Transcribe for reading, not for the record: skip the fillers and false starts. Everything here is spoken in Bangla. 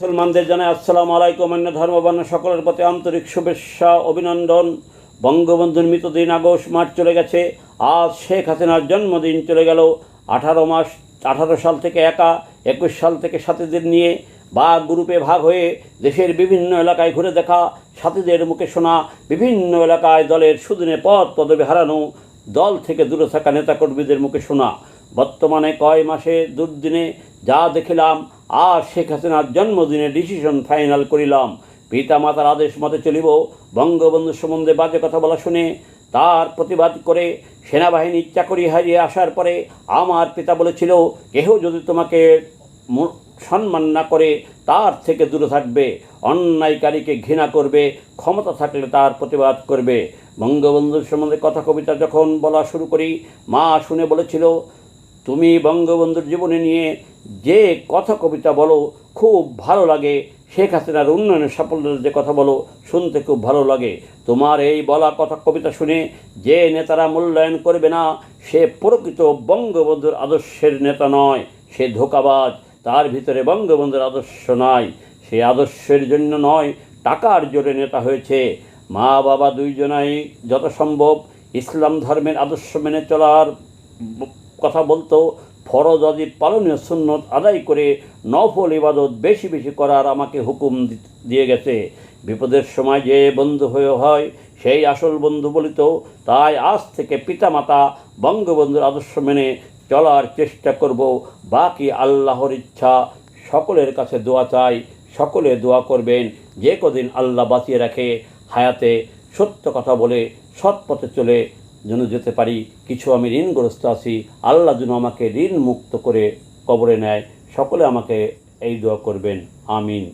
মুসলমানদের জানাই আসসালামু আলাইকুম। অন্য ধর্মবর্ণ সকলের প্রতি আন্তরিক শুভেচ্ছা অভিনন্দন। বঙ্গবন্ধুর মৃতদিন ২৮ মার্চ চলে গেছে। আজ শেখ হাসিনার জন্মদিন চলে গেল। 18 সাল থেকে একা, 21 সাল থেকে সাথীদের নিয়ে বা গ্রুপে ভাগ হয়ে দেশের বিভিন্ন এলাকায় ঘুরে দেখা, সাথীদের মুখে শোনা, বিভিন্ন এলাকায় দলের সুদিনে পদবি হারানো, দল থেকে দূরে থাকা নেতাকর্মীদের মুখে শোনা। বর্তমানে কয় মাসে দুর্দিনে যা দেখিলাম, আর শেখ হাসিনার জন্মদিনে ডিসিশন ফাইনাল করিলাম। পিতা মাতার আদেশ মতে চলিব। বঙ্গবন্ধু সম্বন্ধে বাজে কথা বলা শুনে তার প্রতিবাদ করে সেনাবাহিনীর চাকরি হারিয়ে আসার পরে আমার পিতা বলেছিল, কেহ যদি তোমাকে সম্মান না করে তার থেকে দূরে থাকবে, অন্যায়কারীকে ঘৃণা করবে, ক্ষমতা থাকলে তার প্রতিবাদ করবে। বঙ্গবন্ধুর সম্বন্ধে কথা কবিতা যখন বলা শুরু করি, মা শুনে বলেছিল, তুমি বঙ্গবন্ধুর জীবনী নিয়ে যে কথা কবিতা বলো খুব ভালো লাগে, শেখ হাসিনার উন্নয়নের সাফল্যের যে কথা বলো শুনতে খুব ভালো লাগে। তোমার এই বলা কথা কবিতা শুনে যে নেতারা মূল্যায়ন করবে না, সে প্রকৃত বঙ্গবন্ধুর আদর্শের নেতা নয়, সে ধোঁকাবাজ। তার ভিতরে বঙ্গবন্ধুর আদর্শ নয়, সে আদর্শের জন্য নয়, টাকার জোরে নেতা হয়েছে। মা বাবা দুইজনাই যত সম্ভব ইসলাম ধর্মের আদর্শ মেনে চলার কথা বলতো। ফরজ অজিব পালনীয় সুন্নত আদায় করে নফল ইবাদত বেশি বেশি করার আমাকে হুকুম দিয়ে গেছে। বিপদের সময় যে বন্ধু হয়ে হয় সেই আসল বন্ধু বলিত। তাই আজ থেকে পিতামাতা বঙ্গবন্ধুর আদর্শ মেনে চলার চেষ্টা করব। বাকি আল্লাহর ইচ্ছা। সকলের কাছে দোয়া চাই, সকলে দোয়া করবেন যে কদিন আল্লাহ বাঁচিয়ে রাখে, হায়াতে সত্য কথা বলে সৎ পথে চলে যেন যেতে পারি। কিছু আমি ঋণগ্রস্ত আছি, আল্লাহ যেন আমাকে ঋণ মুক্ত করে কবরে নেয়। সকলে আমাকে এই দোয়া করবেন, আমিন।